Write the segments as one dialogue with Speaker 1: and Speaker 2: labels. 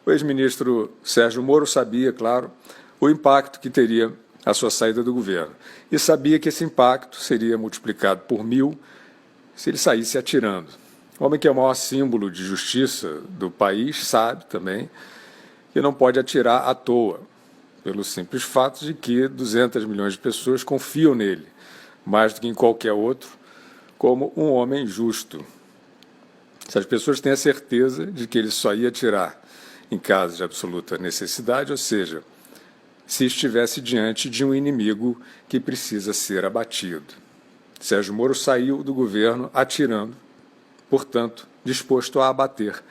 Speaker 1: O ex-ministro Sérgio Moro sabia, claro, o impacto que teria a sua saída do governo. E sabia que esse impacto seria multiplicado por 1000 se ele saísse atirando. O homem que é o maior símbolo de justiça do país sabe também que não pode atirar à toa, pelo simples fato de que 200 milhões de pessoas confiam nele, mais do que em qualquer outro, como um homem justo. Se as pessoas têm a certeza de que ele só ia atirar em caso de absoluta necessidade, ou seja, se estivesse diante de um inimigo que precisa ser abatido. Sérgio Moro saiu do governo atirando, portanto, disposto a abater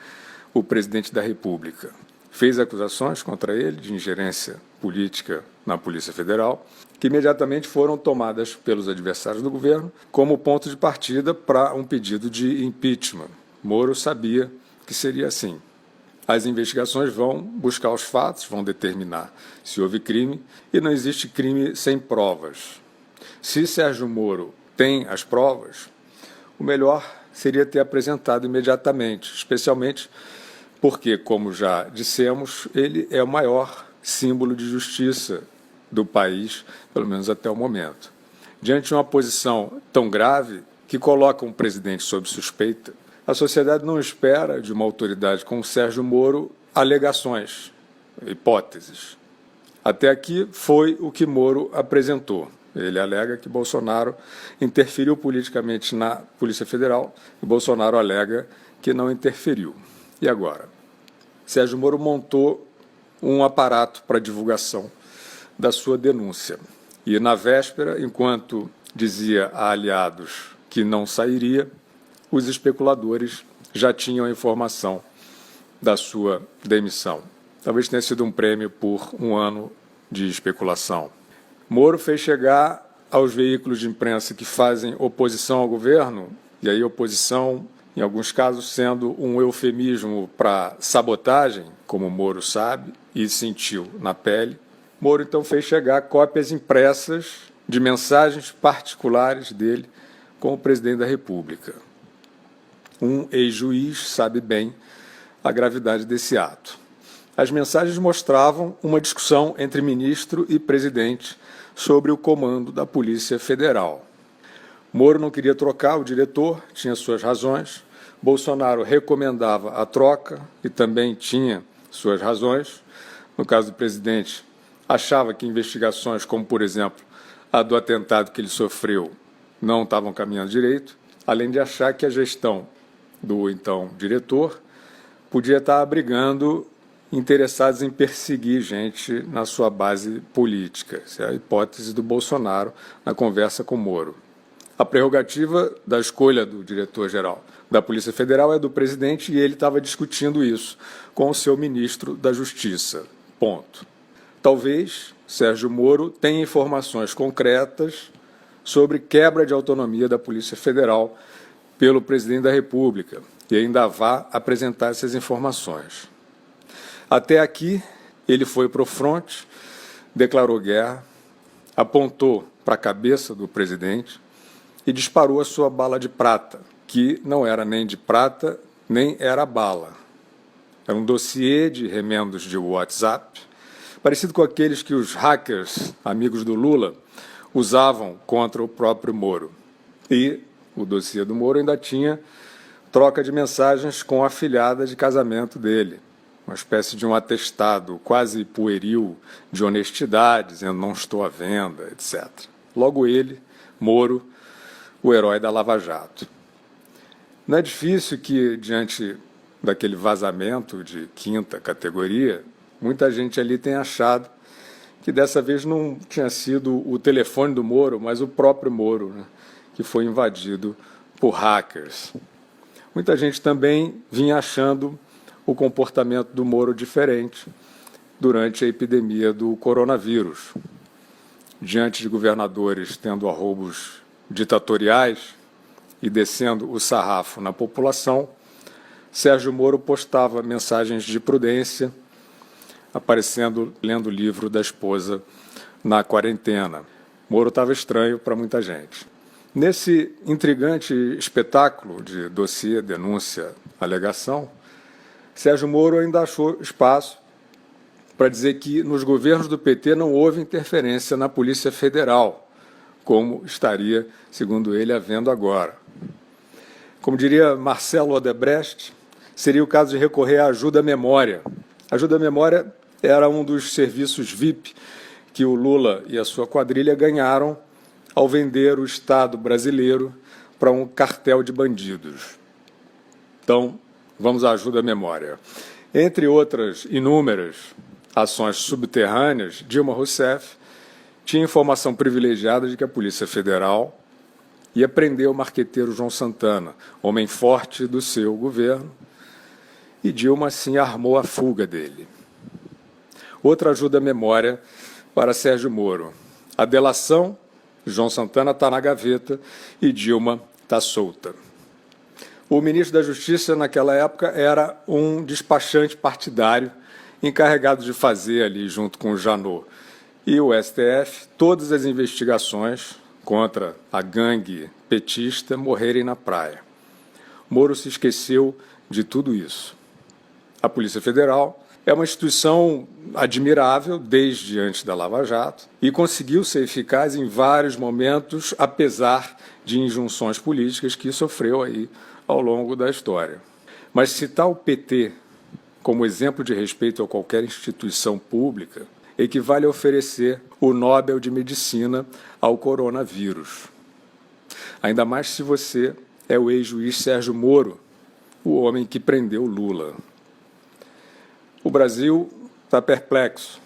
Speaker 1: o presidente da República. Fez acusações contra ele de ingerência política na Polícia Federal, que imediatamente foram tomadas pelos adversários do governo como ponto de partida para um pedido de impeachment. Moro sabia que seria assim. As investigações vão buscar os fatos, vão determinar se houve crime, e não existe crime sem provas. Se Sérgio Moro tem as provas, o melhor seria ter apresentado imediatamente, especialmente porque, como já dissemos, ele é o maior símbolo de justiça do país, pelo menos até o momento. Diante de uma posição tão grave que coloca um presidente sob suspeita, a sociedade não espera de uma autoridade como Sérgio Moro alegações, hipóteses. Até aqui foi o que Moro apresentou. Ele alega que Bolsonaro interferiu politicamente na Polícia Federal e Bolsonaro alega que não interferiu. E agora? Sérgio Moro montou um aparato para divulgação da sua denúncia. E na véspera, enquanto dizia a aliados que não sairia, os especuladores já tinham a informação da sua demissão. Talvez tenha sido um prêmio por um ano de especulação. Moro fez chegar aos veículos de imprensa que fazem oposição ao governo, e aí oposição, em alguns casos, sendo um eufemismo para sabotagem, como Moro sabe e sentiu na pele. Moro, então, fez chegar cópias impressas de mensagens particulares dele com o presidente da República. Um ex-juiz sabe bem a gravidade desse ato. As mensagens mostravam uma discussão entre ministro e presidente sobre o comando da Polícia Federal. Moro não queria trocar o diretor, tinha suas razões. Bolsonaro recomendava a troca e também tinha suas razões. No caso do presidente, achava que investigações como, por exemplo, a do atentado que ele sofreu não estavam caminhando direito, além de achar que a gestão do então diretor podia estar abrigando interessados em perseguir gente na sua base política. Essa é a hipótese do Bolsonaro na conversa com Moro. A prerrogativa da escolha do diretor-geral da Polícia Federal é do presidente e ele estava discutindo isso com o seu ministro da Justiça. Ponto. Talvez Sérgio Moro tenha informações concretas sobre quebra de autonomia da Polícia Federal pelo presidente da República e ainda vá apresentar essas informações. Até aqui, ele foi para o fronte, declarou guerra, apontou para a cabeça do presidente e disparou a sua bala de prata, que não era nem de prata, nem era bala. Era um dossiê de remendos de WhatsApp, parecido com aqueles que os hackers, amigos do Lula, usavam contra o próprio Moro. E o dossiê do Moro ainda tinha troca de mensagens com a afilhada de casamento dele, uma espécie de um atestado quase pueril de honestidade, dizendo não estou à venda, etc. Logo ele, Moro, o herói da Lava Jato. Não é difícil que, diante daquele vazamento de quinta categoria, muita gente ali tenha achado que dessa vez não tinha sido o telefone do Moro, mas o próprio Moro, né, que foi invadido por hackers. Muita gente também vinha achando o comportamento do Moro diferente durante a epidemia do coronavírus. Diante de governadores tendo arroubos ditatoriais e descendo o sarrafo na população, Sérgio Moro postava mensagens de prudência, aparecendo lendo o livro da esposa na quarentena. Moro estava estranho para muita gente. Nesse intrigante espetáculo de dossiê, denúncia, alegação, Sérgio Moro ainda achou espaço para dizer que nos governos do PT não houve interferência na Polícia Federal, como estaria, segundo ele, havendo agora. Como diria Marcelo Odebrecht, seria o caso de recorrer à ajuda à memória. A ajuda à memória era um dos serviços VIP que o Lula e a sua quadrilha ganharam ao vender o Estado brasileiro para um cartel de bandidos. Então, vamos à ajuda à memória. Entre outras inúmeras ações subterrâneas, Dilma Rousseff tinha informação privilegiada de que a Polícia Federal ia prender o marqueteiro João Santana, homem forte do seu governo, e Dilma, assim, armou a fuga dele. Outra ajuda à memória para Sérgio Moro. A delação, João Santana está na gaveta e Dilma está solta. O ministro da Justiça, naquela época, era um despachante partidário encarregado de fazer ali, junto com o Janot e o STF, todas as investigações contra a gangue petista morrerem na praia. Moro se esqueceu de tudo isso. A Polícia Federal é uma instituição admirável desde antes da Lava Jato e conseguiu ser eficaz em vários momentos, apesar de injunções políticas que sofreu aí ao longo da história. Mas citar o PT como exemplo de respeito a qualquer instituição pública equivale a oferecer o Nobel de Medicina ao coronavírus. Ainda mais se você é o ex-juiz Sérgio Moro, o homem que prendeu Lula. O Brasil está perplexo.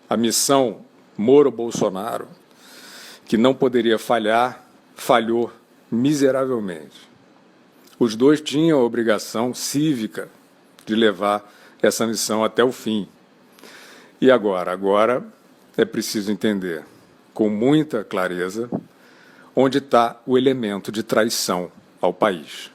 Speaker 1: A missão Moro-Bolsonaro, que não poderia falhar, falhou miseravelmente. Os dois tinham a obrigação cívica de levar essa missão até o fim. E agora? Agora é preciso entender, com muita clareza, onde está o elemento de traição ao país.